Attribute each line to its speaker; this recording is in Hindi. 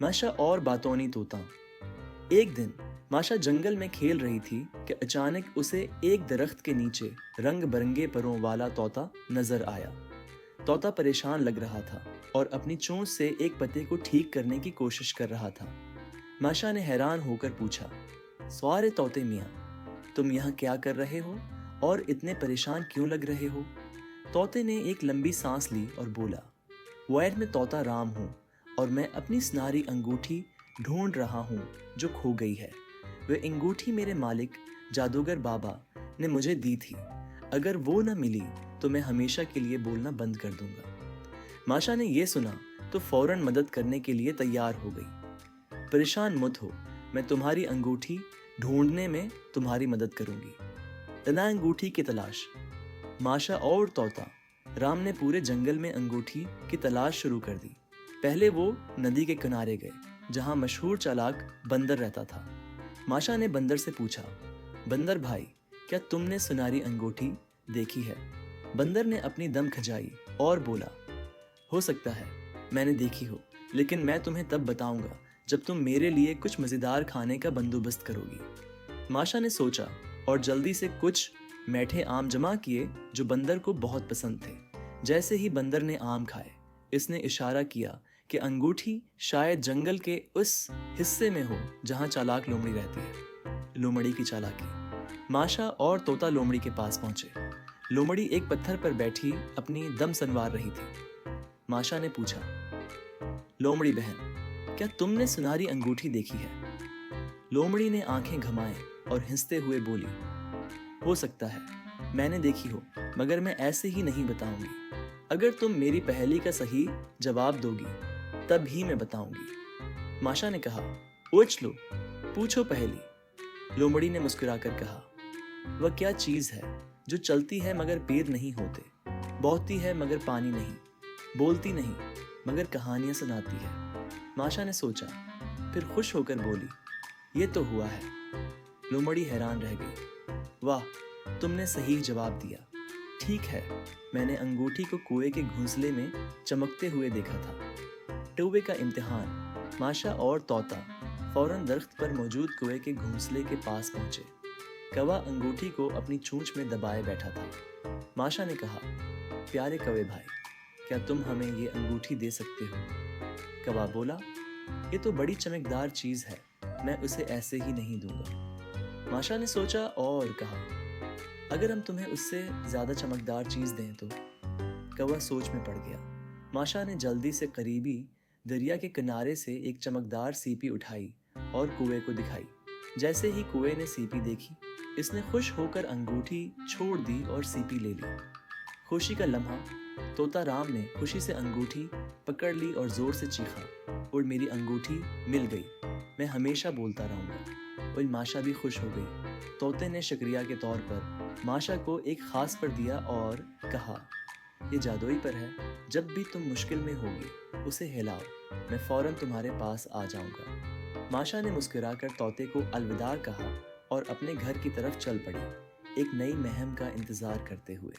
Speaker 1: माशा और बातोनी तोता। एक दिन माशा जंगल में खेल रही थी कि अचानक उसे एक दरख्त के नीचे रंग बिरंगे परों वाला तोता नजर आया। तोता परेशान लग रहा था और अपनी चोंच से एक पत्ते को ठीक करने की कोशिश कर रहा था। माशा ने हैरान होकर पूछा, सवारे तोते मियाँ, तुम यहाँ क्या कर रहे हो और इतने परेशान क्यों लग रहे हो? तोते ने एक लंबी सांस ली और बोला, वैर में तोता राम हूँ और मैं अपनी सुनहरी अंगूठी ढूंढ रहा हूँ जो खो गई है। वह अंगूठी मेरे मालिक जादूगर बाबा ने मुझे दी थी। अगर वो न मिली तो मैं हमेशा के लिए बोलना बंद कर दूंगा। माशा ने यह सुना तो फौरन मदद करने के लिए तैयार हो गई। परेशान मत हो, मैं तुम्हारी अंगूठी ढूंढने में तुम्हारी मदद करूंगी। तना अंगूठी की तलाश। माशा और तोता राम ने पूरे जंगल में अंगूठी की तलाश शुरू कर दी। पहले वो नदी के किनारे गए जहां मशहूर चालाक बंदर रहता था। माशा ने बंदर से पूछा, बंदर भाई, क्या तुमने सुनहरी अंगूठी देखी है? बंदर ने अपनी दम खजाई और बोला, हो सकता है मैंने देखी हो, लेकिन मैं तुम्हें तब बताऊंगा जब तुम मेरे लिए कुछ मजेदार खाने का बंदोबस्त करोगी। माशा ने सोचा और जल्दी से कुछ मीठे आम जमा किए जो बंदर को बहुत पसंद थे। जैसे ही बंदर ने आम खाए, इसने इशारा किया कि अंगूठी शायद जंगल के उस हिस्से में हो जहां चालाक लोमड़ी रहती है। लोमड़ी की चालाकी। माशा और तोता लोमड़ी के पास पहुंचे। लोमड़ी एक पत्थर पर बैठी अपनी दम सनवार रही थी। माशा ने पूछा, लोमड़ी बहन, क्या तुमने सुनहरी अंगूठी देखी है? लोमड़ी ने आंखें घमाए और हंसते हुए बोली, हो सकता है मैंने देखी हो, मगर मैं ऐसे ही नहीं बताऊंगी। अगर तुम मेरी पहेली का सही जवाब दोगी तब ही मैं बताऊंगी। माशा ने कहा, पूछ लो, पूछो पहेली। लोमड़ी ने मुस्कुराकर कहा, वह क्या चीज है जो चलती है मगर पैर नहीं होते, बहती है मगर पानी नहीं, बोलती नहीं मगर कहानियां सुनाती है? माशा ने सोचा, फिर खुश होकर बोली, ये तो हुआ है। लोमड़ी हैरान रह गई, वाह, तुमने सही जवाब दिया। ठीक है, मैंने अंगूठी को कुएं के घोंसले में चमकते हुए देखा था। टुवे का इम्तिहान। माशा और तोता फौरन दरख्त पर मौजूद कुएं के घोंसले के पास पहुंचे। कौवा अंगूठी को अपनी चोंच में दबाए बैठा था। माशा ने कहा, प्यारे कौवे भाई, क्या तुम हमें ये अंगूठी दे सकते हो? कौवा बोला, ये तो बड़ी चमकदार चीज है, मैं उसे ऐसे ही नहीं दूंगा। माशा ने सोचा और कहा, अगर हम तुम्हें उससे ज्यादा चमकदार चीज दें तो? कौवा सोच में पड़ गया। माशा ने जल्दी से करीबी दरिया के किनारे से एक चमकदार सीपी उठाई और कुएं को दिखाई। जैसे ही कुएं ने सीपी देखी, इसने खुश होकर अंगूठी छोड़ दी और सीपी ले ली। खुशी का लम्हा। तोता राम ने खुशी से अंगूठी पकड़ ली और जोर से चीखा, और मेरी अंगूठी मिल गई, मैं हमेशा बोलता रहूंगा। और माशा भी खुश हो गई। तोते ने शुक्रिया के तौर पर माशा को एक खास पर दिया और कहा, ये जादुई पर है, जब भी तुम मुश्किल में होगी उसे हिलाओ, मैं फौरन तुम्हारे पास आ जाऊंगा। माशा ने मुस्कुराकर तोते को अलविदा कहा और अपने घर की तरफ चल पड़ी, एक नई मुहिम का इंतजार करते हुए।